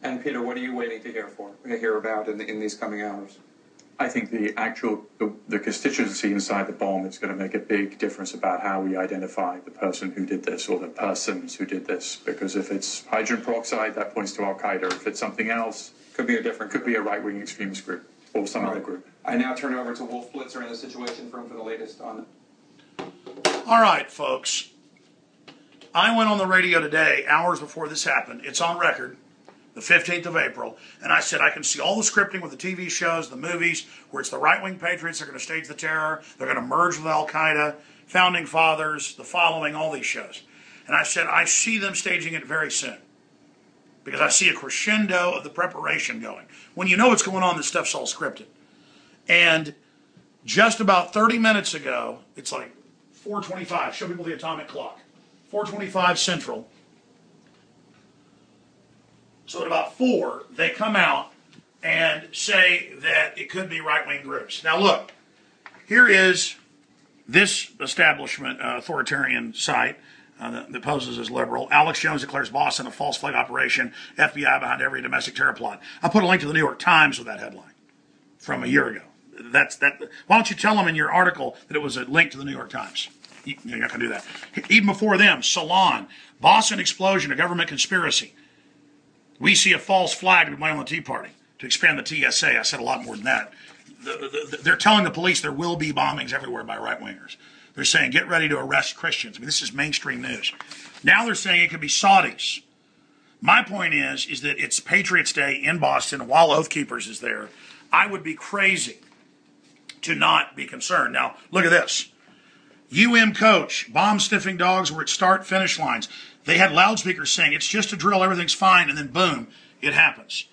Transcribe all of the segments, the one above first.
And Peter, what are you waiting to hear about in these coming hours? I think the constituency inside the bomb is going to make a big difference about how we identify the person who did this or the persons who did this. Because if it's hydrogen peroxide, that points to Al Qaeda. If it's something else, could be a right-wing extremist group or some other group. I now turn over to Wolf Blitzer in the Situation Room for the latest on. All right, folks. I went on the radio today, hours before this happened. It's on record. The 15th of April, and I said I can see all the scripting with the TV shows, the movies, where it's the right-wing patriots, they're going to stage the terror, they're going to merge with Al-Qaeda, Founding Fathers, The Following, all these shows. And I said I see them staging it very soon, because I see a crescendo of the preparation going. When you know what's going on, this stuff's all scripted. And just about 30 minutes ago, it's like 4:25, show people the atomic clock, 4:25 Central. So at about 4, they come out and say that it could be right-wing groups. Now look, here is this establishment authoritarian site that poses as liberal. Alex Jones declares Boston a false flag operation, FBI behind every domestic terror plot. I put a link to the New York Times with that headline from a year ago. Why don't you tell them in your article that it was a link to the New York Times? You're not going to do that. Even before them, Salon, Boston explosion, a government conspiracy. We see a false flag to be blamed on the Tea Party to expand the TSA. I said a lot more than that. They're telling the police there will be bombings everywhere by right-wingers. They're saying, get ready to arrest Christians. I mean, this is mainstream news. Now they're saying it could be Saudis. My point is that it's Patriots Day in Boston while Oath Keepers is there. I would be crazy to not be concerned. Now, look at this. coach, bomb-sniffing dogs were at start-finish lines. They had loudspeakers saying, it's just a drill, everything's fine, and then boom, it happens.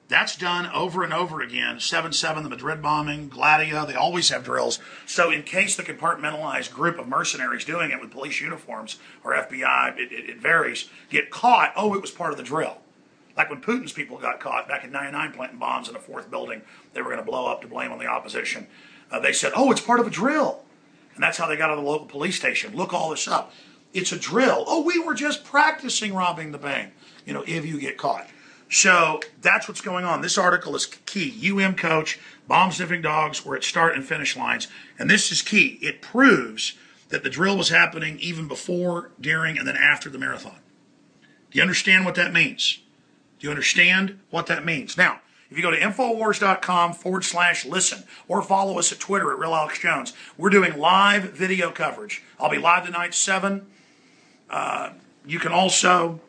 That's done over and over again. 7/7, the Madrid bombing, Gladio, they always have drills. So in case the compartmentalized group of mercenaries doing it with police uniforms or FBI, it varies, get caught, oh, it was part of the drill. Like when Putin's people got caught back in '99 planting bombs in a 4th building they were going to blow up to blame on the opposition. They said, oh, it's part of a drill. And that's how they got out of the local police station. Look all this up. It's a drill. Oh, we were just practicing robbing the bank, if you get caught. So that's what's going on. This article is key. coach, bomb-sniffing dogs were at start and finish lines. And this is key. It proves that the drill was happening even before, during, and then after the marathon. Do you understand what that means? Do you understand what that means? Now, if you go to Infowars.com/listen or follow us at Twitter at Real Alex Jones, we're doing live video coverage. I'll be live tonight, 7. You can also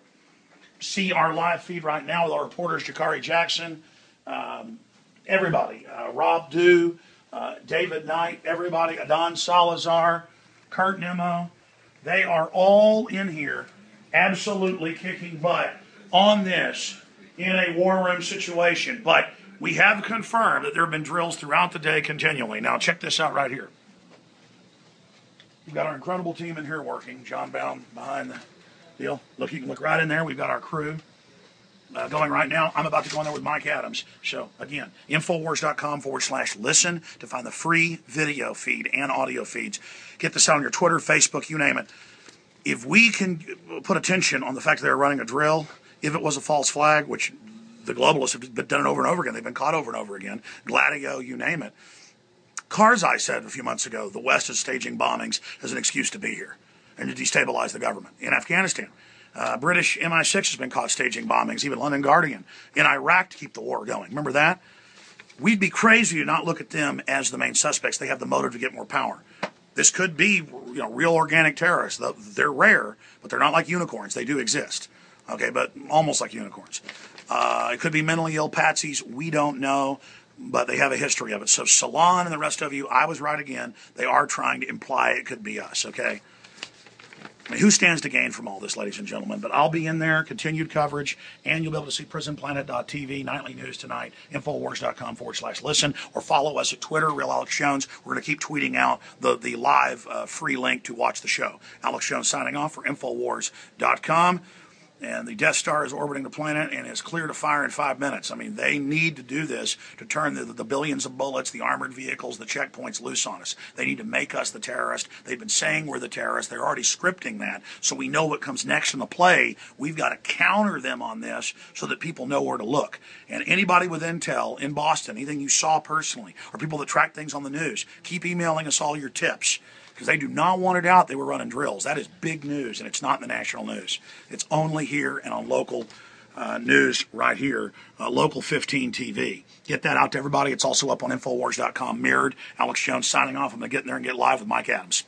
see our live feed right now with our reporters, Jakari Jackson, everybody, Rob Dew, David Knight, everybody, Adon Salazar, Kurt Nemo. They are all in here absolutely kicking butt on this in a war room situation. But we have confirmed that there have been drills throughout the day continually. Now check this out right here. We've got our incredible team in here working. John Baum behind the deal. Look, you can look right in there. We've got our crew going right now. I'm about to go in there with Mike Adams. So, again, Infowars.com/listen to find the free video feed and audio feeds. Get this out on your Twitter, Facebook, you name it. If we can put attention on the fact that they're running a drill, if it was a false flag, which the globalists have done it over and over again, they've been caught over and over again, Gladio, you name it. Karzai said a few months ago, the West is staging bombings as an excuse to be here and to destabilize the government. In Afghanistan, British MI6 has been caught staging bombings, even London Guardian, in Iraq to keep the war going. Remember that? We'd be crazy to not look at them as the main suspects. They have the motive to get more power. This could be, real organic terrorists. They're rare, but they're not like unicorns. They do exist. Okay, but almost like unicorns. It could be mentally ill patsies. We don't know, but they have a history of it. So Salon and the rest of you, I was right again. They are trying to imply it could be us, okay? I mean, who stands to gain from all this, ladies and gentlemen? But I'll be in there, continued coverage, and you'll be able to see prisonplanet.tv, nightly news tonight, Infowars.com/listen, or follow us at Twitter, Real Alex Jones. We're going to keep tweeting out the live free link to watch the show. Alex Jones signing off for Infowars.com. and the Death Star is orbiting the planet and is clear to fire in 5 minutes. I mean, they need to do this to turn the billions of bullets, the armored vehicles, the checkpoints loose on us. They need to make us the terrorist. They've been saying we're the terrorist. They're already scripting that, so we know what comes next in the play. We've got to counter them on this so that people know where to look. And anybody with intel in Boston, anything you saw personally, or people that track things on the news, keep emailing us all your tips, because they do not want it out. They were running drills. That is big news, and it's not in the national news. It's only here and on local news right here, Local 15 TV. Get that out to everybody. It's also up on Infowars.com, mirrored. Alex Jones signing off. I'm going to get in there and get live with Mike Adams.